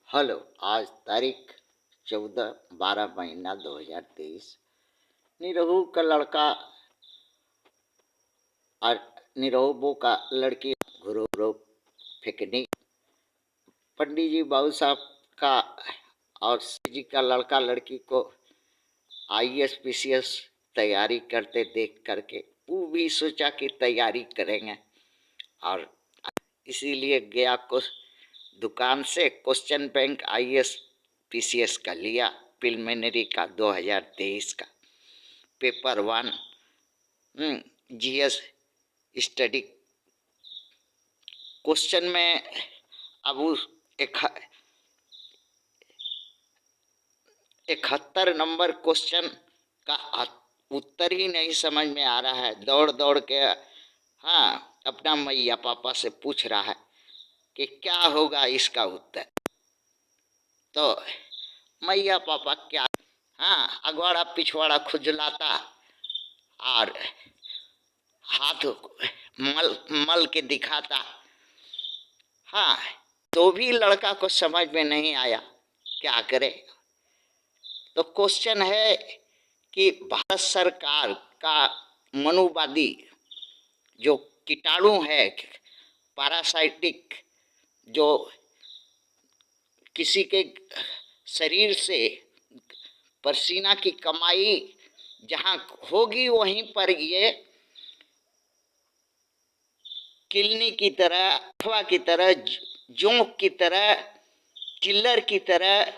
Hello. आज तारीख 14/12/2023। निरहू का लड़का और निरहू का लड़की घुरो फेंकनी। पंडित जी बाबू साहब का और जी का लड़का लड़की को IAS PCS तैयारी करते देख करके वो भी सोचा कि तैयारी करेंगे और इसीलिए गया को दुकान से क्वेश्चन बैंक IAS PCS का लिया। प्रिलिमिनरी का 2023 का पेपर 1 GS स्टडी क्वेश्चन में अब उस 71 नंबर क्वेश्चन का उत्तर ही नहीं समझ में आ रहा है। दौड़ दौड़ के अपना मैया पापा से पूछ रहा है कि क्या होगा इसका उत्तर। तो मैया पापा क्या अगवाड़ा पिछवाड़ा खुजलाता और हाथ मल मल के दिखाता। तो भी लड़का को समझ में नहीं आया, क्या करे। तो क्वेश्चन है कि भारत सरकार का मनुवादी जो कीटाणु है, पैरासाइटिक, जो किसी के शरीर से पसीना की कमाई जहाँ होगी वहीं पर ये किलनी की तरह, अथवा की तरह, जोंक की तरह, किल्लर की तरह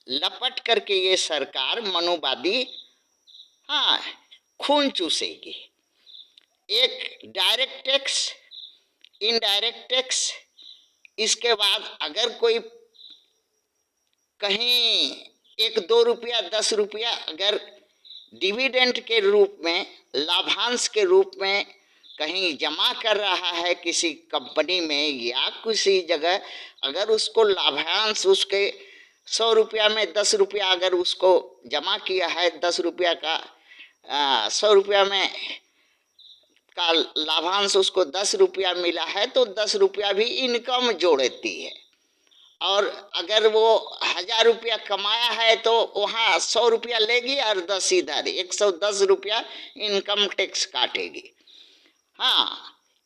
लपट करके ये सरकार मनुवादी खून चूसेगी। एक डायरेक्ट टैक्स, इनडायरेक्ट टैक्स, इसके बाद अगर कोई कहीं 1-2 रुपया 10 रुपया अगर डिविडेंड के रूप में, लाभांश के रूप में कहीं जमा कर रहा है किसी कंपनी में या किसी जगह, अगर उसको लाभांश उसके 100 रुपया में 10 रुपया अगर उसको जमा किया है, 10 रुपया का 100 रुपया में का लाभांश उसको 10 रुपया मिला है, तो 10 रुपया भी इनकम जोड़ती है। और अगर वो 1000 रुपया कमाया है तो वहाँ 100 रुपया लेगी और 10 इधर, 110 रुपया इनकम टैक्स काटेगी।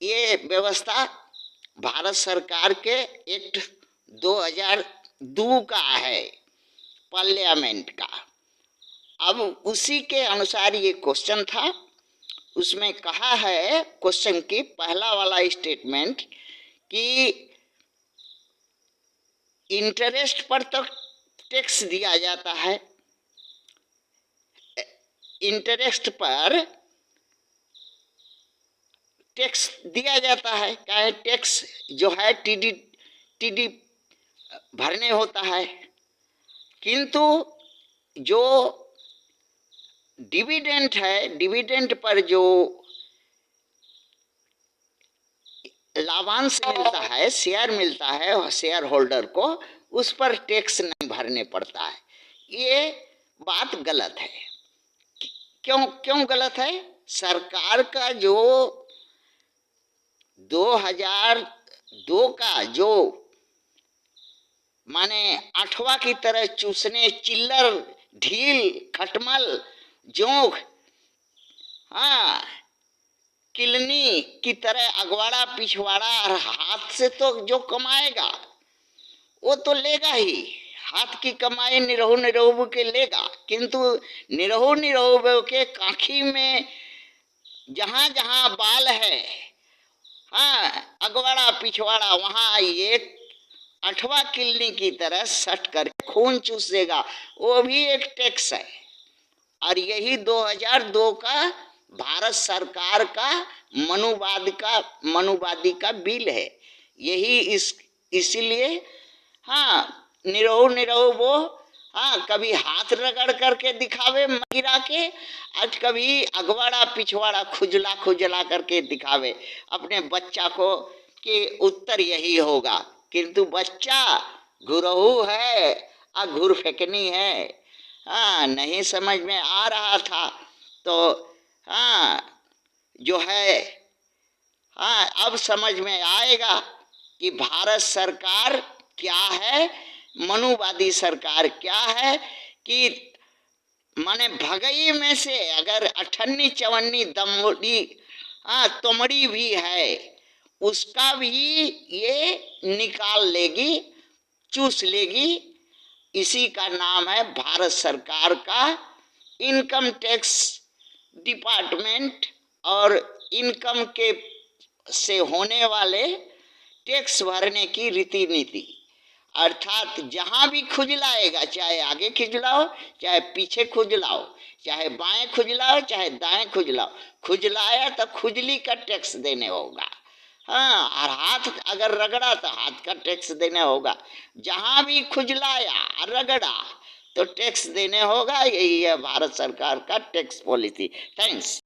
ये व्यवस्था भारत सरकार के एक्ट 2002 का है, पार्लियामेंट का। अब उसी के अनुसार ये क्वेश्चन था। उसमें कहा है क्वेश्चन की पहला वाला स्टेटमेंट कि इंटरेस्ट पर तो टैक्स दिया जाता है, इंटरेस्ट पर टैक्स दिया जाता है। क्या है, टैक्स जो है टीडी भरने होता है, किंतु जो डिविडेंड है, डिविडेंड पर जो लाभांश मिलता है, शेयर मिलता है शेयर होल्डर को, उस पर टैक्स नहीं भरने पड़ता है। ये बात गलत है। क्यों गलत है? सरकार का जो 2002 का जो माने 8वां की तरह चूसने, चिल्लर, ढील, खटमल, जोंक, किलनी की तरह अगवाड़ा पिछवाड़ा और हाथ से तो जो कमाएगा वो तो लेगा ही, हाथ की कमाई निरहू के लेगा, किंतु निरहू के काखी में जहां जहां बाल है, अगवाड़ा पिछवाड़ा, वहां ये 8वां किलनी की तरह सट कर खून चूसेगा। वो भी एक टैक्स है। और यही 2002 का भारत सरकार का मनुवादी का बिल है। यही इसीलिए निरहू वो कभी हाथ रगड़ करके दिखावे गिरा के, आज कभी अगवाड़ा पिछवाड़ा खुजला खुजला करके दिखावे अपने बच्चा को कि उत्तर यही होगा, किंतु बच्चा घुरहू है और घुर फेंकनी है। नहीं समझ में आ रहा था तो जो है अब समझ में आएगा। कि भारत सरकार क्या है, मनुवादी सरकार क्या है, कि माने भगई में से अगर अठन्नी चवन्नी दमड़ी तोमड़ी भी है, उसका भी ये निकाल लेगी, चूस लेगी। इसी का नाम है भारत सरकार का इनकम टैक्स डिपार्टमेंट और इनकम के से होने वाले टैक्स भरने की रीति नीति। अर्थात जहाँ भी खुजलाएगा, चाहे आगे खुजलाओ, चाहे पीछे खुजलाओ, चाहे बाएं खुजलाओ, चाहे दाएं खुजलाओ, खुजलाया तो खुजली का टैक्स देने होगा। हाँ, और हाथ अगर रगड़ा तो हाथ का टैक्स देने होगा। जहाँ भी खुजलाया रगड़ा तो टैक्स देने होगा। यही है भारत सरकार का टैक्स पॉलिसी। थैंक्स।